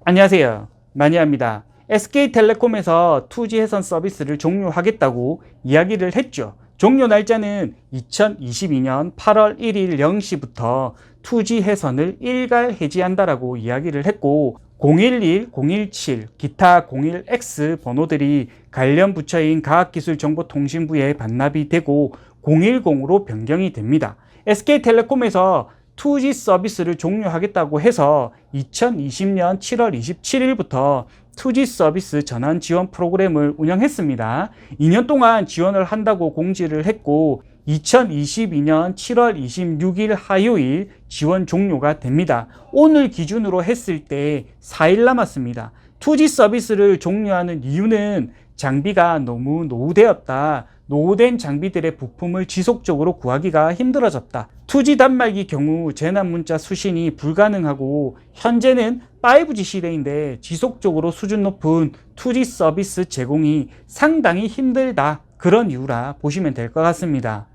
안녕하세요. 마니아입니다. SK텔레콤에서 2G 해선 서비스를 종료하겠다고 이야기를 했죠. 종료 날짜는 2022년 8월 1일 0시부터 2G 해선을 일괄 해지한다라고 이야기를 했고 011, 017, 기타 01X 번호들이 관련 부처인 과학기술정보통신부에 반납이 되고 010으로 변경이 됩니다. SK텔레콤에서 2G 서비스를 종료하겠다고 해서 2020년 7월 27일부터 2G 서비스 전환 지원 프로그램을 운영했습니다. 2년 동안 지원을 한다고 공지를 했고 2022년 7월 26일 화요일 지원 종료가 됩니다. 오늘 기준으로 했을 때 4일 남았습니다. 2G 서비스를 종료하는 이유는 장비가 너무 노후되었다. 노후된 장비들의 부품을 지속적으로 구하기가 힘들어졌다. 2G 단말기 경우 재난 문자 수신이 불가능하고 현재는 5G 시대인데 지속적으로 수준 높은 2G 서비스 제공이 상당히 힘들다. 그런 이유라 보시면 될 것 같습니다.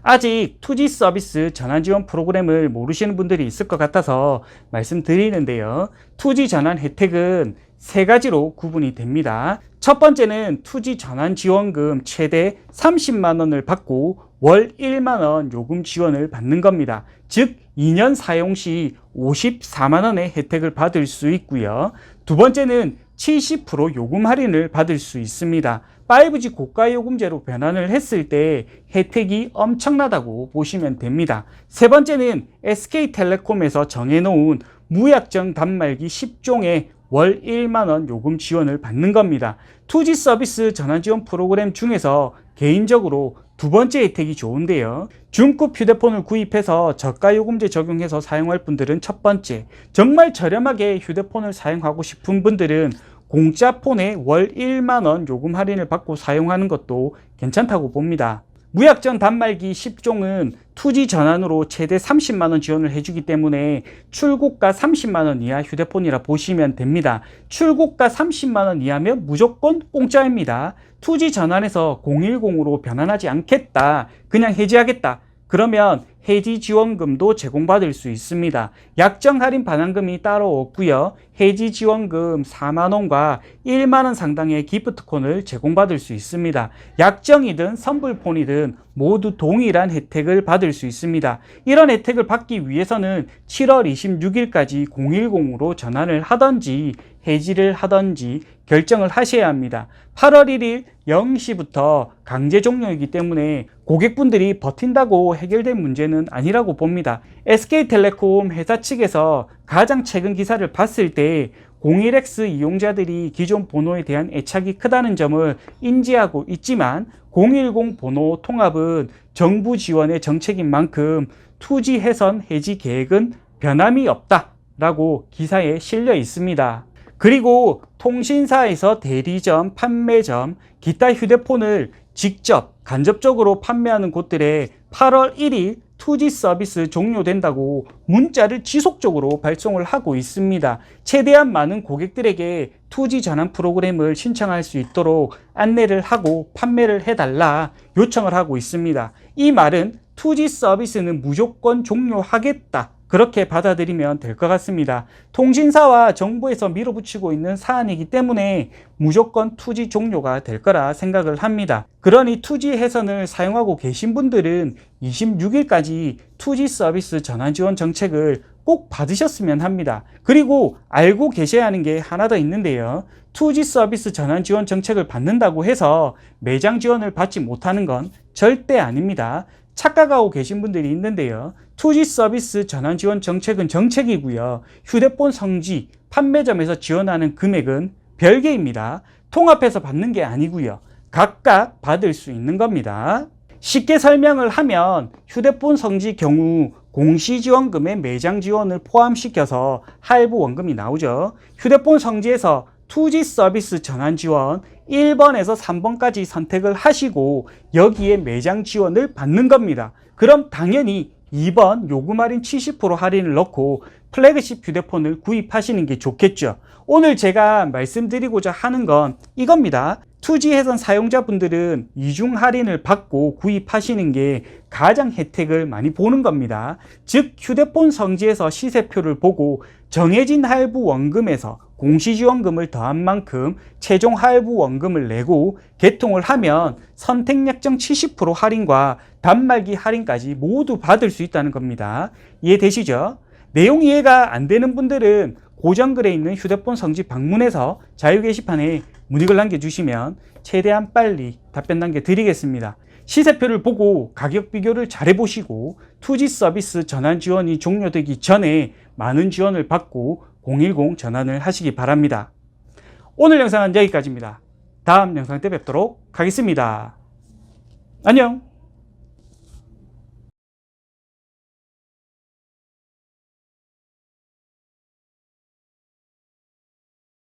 아직 2G 서비스 전환 지원 프로그램을 모르시는 분들이 있을 것 같아서 말씀드리는데요. 2G 전환 혜택은 세 가지로 구분이 됩니다. 첫 번째는 2G 전환 지원금 최대 30만 원을 받고 월 1만 원 요금 지원을 받는 겁니다. 즉 2년 사용 시 54만 원의 혜택을 받을 수 있고요. 두 번째는 70% 요금 할인을 받을 수 있습니다. 5G 고가 요금제로 변환을 했을 때 혜택이 엄청나다고 보시면 됩니다. 세 번째는 SK텔레콤에서 정해놓은 무약정 단말기 10종에 월 1만 원 요금 지원을 받는 겁니다. 2G 서비스 전환 지원 프로그램 중에서 개인적으로 두 번째 혜택이 좋은데요. 중급 휴대폰을 구입해서 저가 요금제 적용해서 사용할 분들은 첫 번째, 정말 저렴하게 휴대폰을 사용하고 싶은 분들은 공짜 폰에 월 1만 원 요금 할인을 받고 사용하는 것도 괜찮다고 봅니다. 무약정 단말기 10종은 2G 전환으로 최대 30만 원 지원을 해주기 때문에 출고가 30만 원 이하 휴대폰이라 보시면 됩니다. 출고가 30만 원 이하면 무조건 공짜입니다. 2G 전환에서 010으로 변환하지 않겠다, 그냥 해지하겠다, 그러면 해지 지원금도 제공받을 수 있습니다. 약정 할인 반환금이 따로 없고요. 해지 지원금 4만 원과 1만 원 상당의 기프트콘을 제공받을 수 있습니다. 약정이든 선불폰이든 모두 동일한 혜택을 받을 수 있습니다. 이런 혜택을 받기 위해서는 7월 26일까지 010으로 전환을 하든지 해지를 하든지 결정을 하셔야 합니다. 8월 1일 0시부터 강제 종료이기 때문에 고객분들이 버틴다고 해결될 문제는 아니라고 봅니다. SK텔레콤 회사 측에서 가장 최근 기사를 봤을 때 01X 이용자들이 기존 번호에 대한 애착이 크다는 점을 인지하고 있지만 010 번호 통합은 정부 지원의 정책인 만큼 2G 해선 해지 계획은 변함이 없다라고 기사에 실려 있습니다. 그리고 통신사에서 대리점, 판매점, 기타 휴대폰을 직접 간접적으로 판매하는 곳들에 8월 1일 2G 서비스 종료된다고 문자를 지속적으로 발송을 하고 있습니다. 최대한 많은 고객들에게 2G 전환 프로그램을 신청할 수 있도록 안내를 하고 판매를 해달라 요청을 하고 있습니다. 이 말은 2G 서비스는 무조건 종료하겠다, 그렇게 받아들이면 될 것 같습니다. 통신사와 정부에서 밀어붙이고 있는 사안이기 때문에 무조건 2G 종료가 될 거라 생각을 합니다. 그러니 2G 해선을 사용하고 계신 분들은 26일까지 2G 서비스 전환 지원 정책을 꼭 받으셨으면 합니다. 그리고 알고 계셔야 하는 게 하나 더 있는데요. 2G 서비스 전환 지원 정책을 받는다고 해서 매장 지원을 받지 못하는 건 절대 아닙니다. 착각하고 계신 분들이 있는데요. 2G 서비스 전환 지원 정책은 정책이고요. 휴대폰 성지, 판매점에서 지원하는 금액은 별개입니다. 통합해서 받는 게 아니고요. 각각 받을 수 있는 겁니다. 쉽게 설명을 하면 휴대폰 성지 경우 공시지원금에 매장 지원을 포함시켜서 할부 원금이 나오죠. 휴대폰 성지에서 2G 서비스 전환 지원 1번에서 3번까지 선택을 하시고 여기에 매장 지원을 받는 겁니다. 그럼 당연히 2번 요금 할인 70% 할인을 넣고 플래그십 휴대폰을 구입하시는 게 좋겠죠. 오늘 제가 말씀드리고자 하는 건 이겁니다. 2G 해선 사용자분들은 이중 할인을 받고 구입하시는 게 가장 혜택을 많이 보는 겁니다. 즉 휴대폰 성지에서 시세표를 보고 정해진 할부 원금에서 공시지원금을 더한 만큼 최종 할부 원금을 내고 개통을 하면 선택 약정 70% 할인과 단말기 할인까지 모두 받을 수 있다는 겁니다. 이해되시죠? 내용 이해가 안 되는 분들은 고정글에 있는 휴대폰 성지 방문해서 자유 게시판에 문의글 남겨주시면 최대한 빨리 답변 남겨드리겠습니다. 시세표를 보고 가격 비교를 잘 해보시고 2G 서비스 전환 지원이 종료되기 전에 많은 지원을 받고 010 전환을 하시기 바랍니다. 오늘 영상은 여기까지입니다. 다음 영상 때 뵙도록 하겠습니다. 안녕!